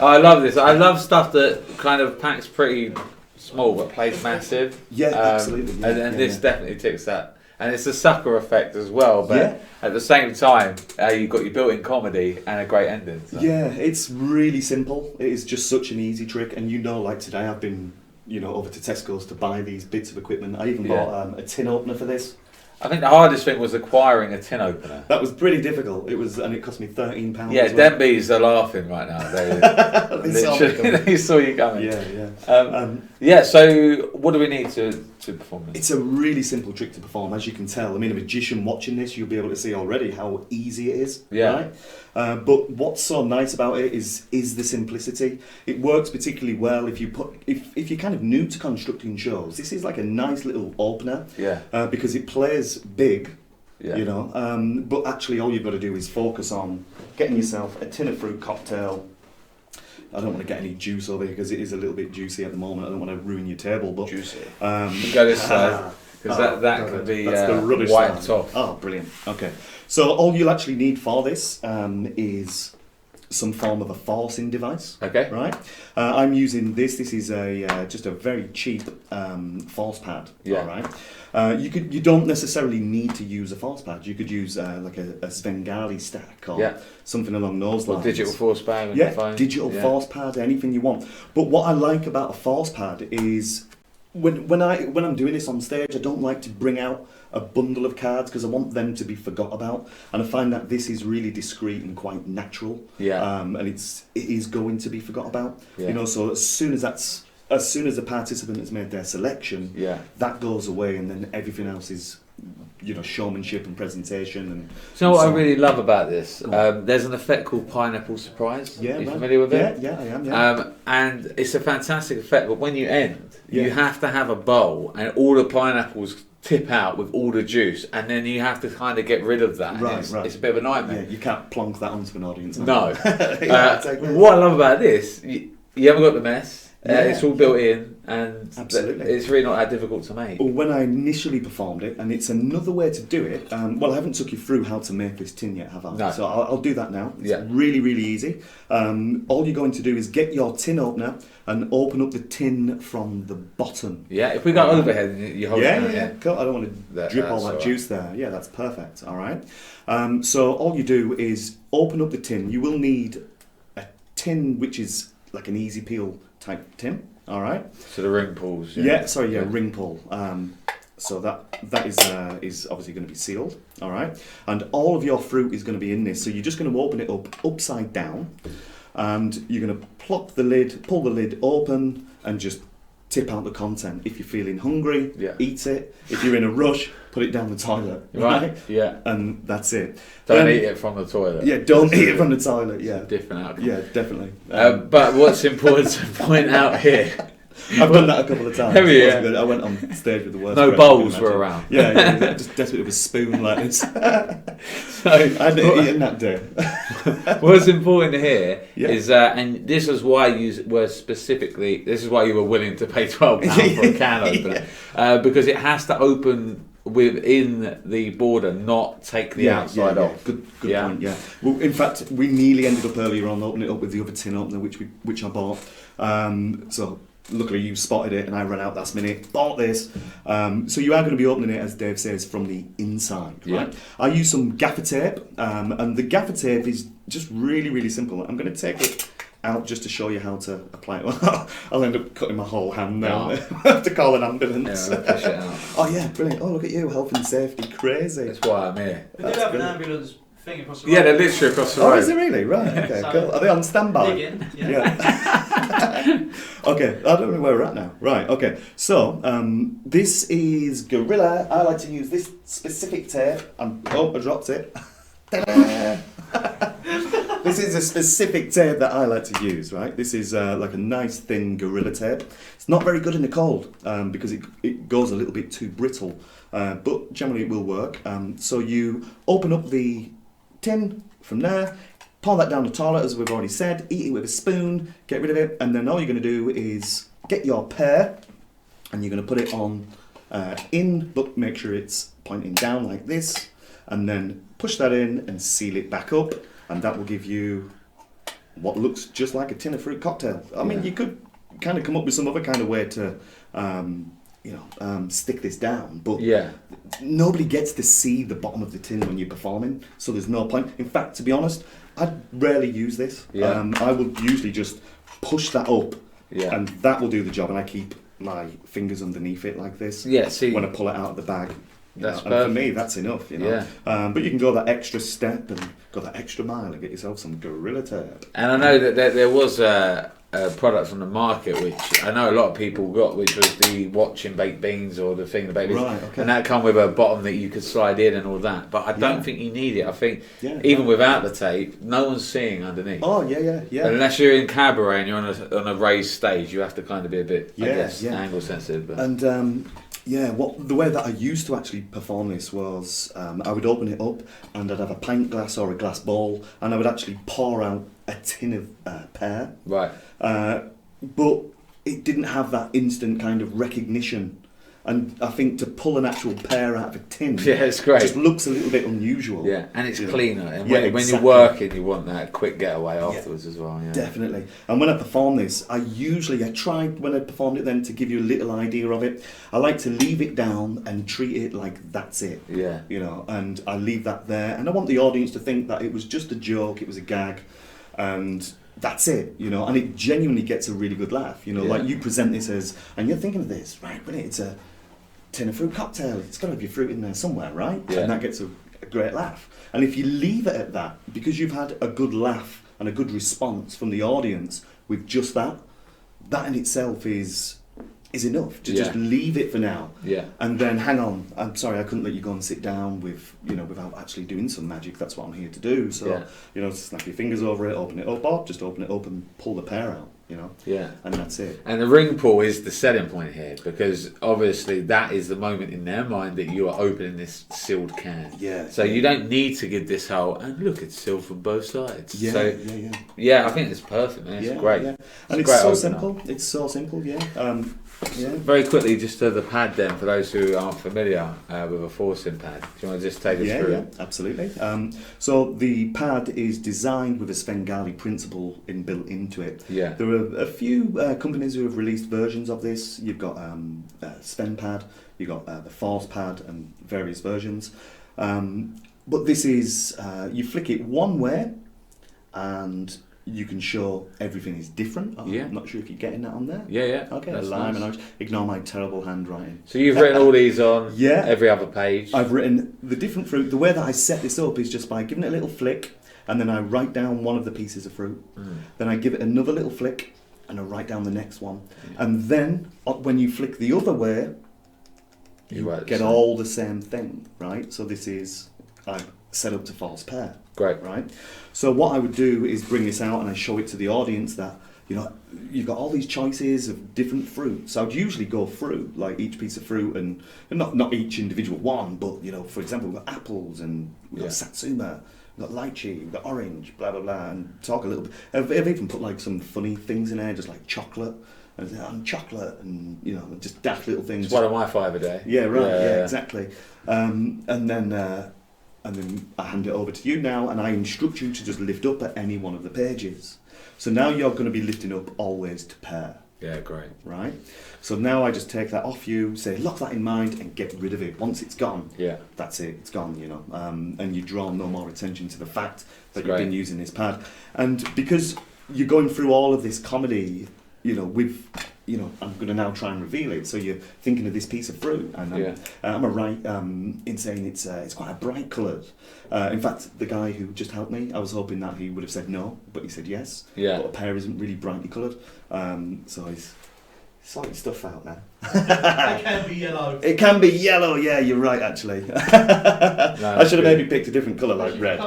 Oh, I love this. I love stuff that kind of packs pretty small but plays massive. Yeah, absolutely. Yeah, and this definitely ticks that. And it's a sucker effect as well, but at the same time, you've got your built-in comedy and a great ending. So. Yeah, it's really simple. It is just such an easy trick. And like today, I've been, over to Tesco's to buy these bits of equipment. I even bought a tin opener for this. I think the hardest thing was acquiring a tin opener. That was pretty difficult. And it cost me £13. Yeah, Denby's are laughing right now. They saw you coming. Yeah. So what do we need to perform this? It's a really simple trick to perform, as you can tell. I mean, a magician watching this, you'll be able to see already how easy it is. Yeah. Right? But what's so nice about it is the simplicity. It works particularly well if you're kind of new to constructing shows. This is like a nice little opener. Yeah. Because it plays big. Yeah. But actually all you've got to do is focus on getting yourself a tin of fruit cocktail. I don't want to get any juice over here because it is a little bit juicy at the moment. I don't want to ruin your table, but juicy. Go this side because that could be wiped off. Oh, brilliant. Okay, so all you'll actually need for this is some form of a forcing device. Okay. Right. I'm using this. This is just a very cheap force pad. Yeah. All right. You don't necessarily need to use a force pad. You could use like a Svengali stack or something along those lines. Or digital force pad on your phone. Digital force pad, anything you want. But what I like about a force pad is when I'm doing this on stage, I don't like to bring out a bundle of cards because I want them to be forgot about, and I find that this is really discreet and quite natural. Yeah. And it is going to be forgot about. Yeah. So as soon as the participant has made their selection, that goes away, and then everything else is, showmanship and presentation. And you know what I really love about this? There's an effect called pineapple surprise. Yeah, Are you familiar with it? Yeah, I am. Yeah. And it's a fantastic effect. But when you end, you have to have a bowl, and all the pineapples tip out with all the juice, and then you have to kind of get rid of that. Right. It's a bit of a nightmare. Yeah, you can't plonk that onto an audience. No. What I love about this, you haven't got the mess. It's all built in, and absolutely, it's really not that difficult to make. When I initially performed it, and it's another way to do it. I haven't took you through how to make this tin yet, have I? No. So I'll do that now. It's really, really easy. All you're going to do is get your tin opener and open up the tin from the bottom. Yeah, if we go overhead, you hold it down. Yeah. Cool. I don't want to drip all that juice there. Yeah, that's perfect. All right. So all you do is open up the tin. You will need a tin which is like an easy peel type tin. All right. So the ring pulls. Ring pull. So that is obviously going to be sealed. All right. And all of your fruit is going to be in this. So you're just going to open it up upside down, and you're going to pull the lid open, and just tip out the content. If you're feeling hungry, eat it. If you're in a rush, put it down the toilet. Right. Yeah. And that's it. Don't eat it from the toilet. Yeah, don't eat it from the toilet. Yeah. Different outcome. Yeah, definitely. But what's important to point out here, I've done that a couple of times. Have you? I went on stage with the worst. No bowls were around. Yeah, just desperate with a spoon like this. So I hadn't eaten that day. What's important here is, and this is why you were specifically. This is why you were willing to pay £12 for a can opener, because it has to open within the border, not take the outside off. Good point. Yeah. Well, in fact, we nearly ended up earlier on opening it up with the other tin opener, which I bought. So luckily you spotted it, and I ran out last minute, bought this. So you are going to be opening it, as Dave says, from the inside. Right? I use some gaffer tape, and the gaffer tape is just really, really simple. I'm going to take it out just to show you how to apply it. Well, I'll end up cutting my whole hand now. I have to call an ambulance. Yeah, push it out. Oh yeah, brilliant. Oh, look at you, health and safety, crazy. That's why I'm here. We did have an ambulance thing across the road. Yeah, they're literally across the road. Oh, is it really? Right, okay, So, cool. Are they on standby? Dig in, yeah. Okay, I don't know where we're at now. Right, okay. So, this is Gorilla. I like to use this specific tape. I dropped it. This is a specific tape that I like to use, right? This is like a nice thin Gorilla tape. It's not very good in the cold because it goes a little bit too brittle, but generally it will work. So you open up the tin from there, pour that down the toilet as we've already said, eat it with a spoon, get rid of it, and then all you're going to do is get your pear and you're going to put it on in, but make sure it's pointing down like this, and then push that in and seal it back up. And that will give you what looks just like a tin of fruit cocktail. I mean, you could kind of come up with some other kind of way to, stick this down, but nobody gets to see the bottom of the tin when you're performing, so there's no point. In fact, to be honest, I rarely use this. I will usually just push that up, and that will do the job, and I keep my fingers underneath it like this. When I pull it out of the bag. And for me, that's enough, you know. But you can go that extra step and go that extra mile and get yourself some Gorilla Tape. And I know that there was a product on the market which I know a lot of people got, which was the watching baked beans or the thing, the baked beans. Right, okay. And that come with a bottom that you could slide in and all that. But I don't think you need it. I think even without the tape, no one's seeing underneath. Oh, yeah. Unless you're in cabaret and you're on a raised stage, you have to kind of be a bit, I guess, angle sensitive. But. And the way that I used to actually perform this was I would open it up and I'd have a pint glass or a glass bowl and I would actually pour out a tin of pear. Right. But it didn't have that instant kind of recognition. And I think to pull an actual pear out of a tin it's great. Just looks a little bit unusual. Yeah, and it's cleaner. And exactly. when you're working, you want that quick getaway afterwards as well. Yeah. Definitely. And when I perform this, I tried when I performed it then to give you a little idea of it. I like to leave it down and treat it like that's it. Yeah. You know, and I leave that there. And I want the audience to think that it was just a joke, it was a gag, and that's it, you know, and it genuinely gets a really good laugh, you know, like you present this as, and you're thinking of this, right, but it's a tin of fruit cocktail, it's got to be fruit in there somewhere, right? And that gets a great laugh. And if you leave it at that, because you've had a good laugh and a good response from the audience with just that in itself is enough to just leave it for now. Yeah. And then hang on, I'm sorry I couldn't let you go and sit down without actually doing some magic. That's what I'm here to do. So, snap your fingers over it, open it up, or just open it up and pull the pear out, you know. Yeah. And that's it. And the ring pull is the selling point here, because obviously that is the moment in their mind that you are opening this sealed can. Yeah. So you don't need to give this whole, and look, it's sealed from both sides. Yeah, so, I think it's perfect, man. It's great. Yeah. And it's so simple. It's so simple, Very quickly, just to the pad then, for those who aren't familiar with a forcing pad. Do you want to just take us through it? Yeah, absolutely. So the pad is designed with a Svengali principle built into it. Yeah. There are a few companies who have released versions of this. You've got Sven pad, you've got the Force pad and various versions. But this is, you flick it one way and you can show everything is different. I'm not sure if you're getting that on there. Yeah. Okay, that's lime nice. and orange. Ignore my terrible handwriting. So you've written all these on every other page? I've written the different fruit. The way that I set this up is just by giving it a little flick, and then I write down one of the pieces of fruit. Then I give it another little flick, and I write down the next one. And then when you flick the other way, you get all the same thing, right? So this is set up to false pear. Great. Right? So what I would do is bring this out and I show it to the audience that, you know, you've got all these choices of different fruits. I would usually go through, like, each piece of fruit and not each individual one, but, you know, for example, we've got apples and we've got satsuma, we've got lychee, we've got orange, blah, blah, blah, and talk a little bit. I've even put, like, some funny things in there, just like chocolate. And chocolate and, you know, just daft little things. It's one of my 5 a day. Yeah, right, yeah exactly. And then I hand it over to you now, and I instruct you to just lift up at any one of the pages. So now you're going to be lifting up always to pear. Yeah, great. Right? So now I just take that off you, say, lock that in mind, and get rid of it. Once it's gone, that's it, it's gone, you know. And you draw no more attention to the fact that you've been using this pad. And because you're going through all of this comedy, you know, I'm going to now try and reveal it. So you're thinking of this piece of fruit, and I'm right in saying it's quite a bright coloured. In fact, the guy who just helped me, I was hoping that he would have said no, but he said yes. Yeah. But a pear isn't really brightly coloured, so he's sorting stuff out now. It can be yellow. It can be yellow. Yeah, you're right. Actually, I should have maybe picked a different colour like red.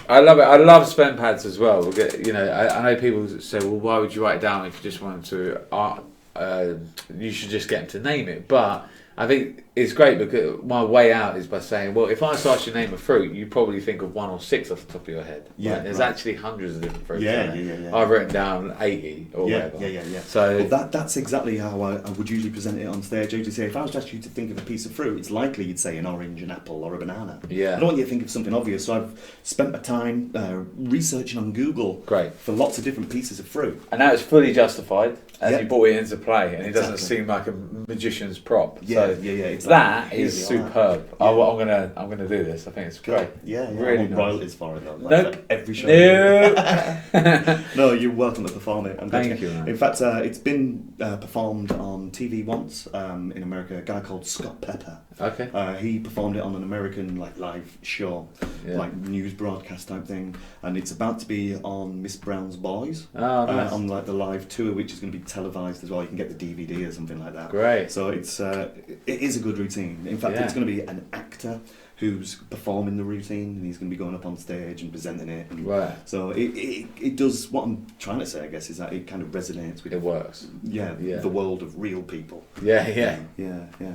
I love it. I love spent pads as well. I know people say, well, why would you write it down if you just wanted to? You should just get them to name it. But I think it's great because my way out is by saying, well, if I asked you to name a fruit, you probably think of 1 or 6 off the top of your head. Yeah, There's right. actually hundreds of different fruits. Yeah, in there. yeah. I've written down 80 or whatever. Yeah. So well, that's exactly how I would usually present it on stage. I usually say, if I was to ask you to think of a piece of fruit, it's likely you'd say an orange, an apple, or a banana. Yeah. I don't want you to think of something obvious, so I've spent my time researching on Google Great. for lots of different pieces of fruit. And now it's fully justified as Yeah. you brought it into play, and it doesn't Exactly. seem like a magician's prop. Yeah, So it's that like is easy, all right. superb. Yeah. I'm gonna do this. I think it's great. Yeah. Really I want nice. royalties for it though. Nope. Like every show. No. No, you're welcome to perform it. Thank you, man. In fact, it's been performed on TV once in America. A guy called Scott Pepper. Okay. He performed it on an American live show, Yeah. like news broadcast type thing, and it's about to be on Miss Brown's Boys Oh, nice. on like the live tour, which is going to be televised as well. You can get the DVD or something like that. Great. So it is a good routine. In fact, Yeah. it's going to be an actor who's performing the routine, and he's going to be going up on stage and presenting it. And Right. So it does what I'm trying to say, I guess, is that it kind of resonates with It works. yeah. Yeah. the world of real people. Yeah. Yeah.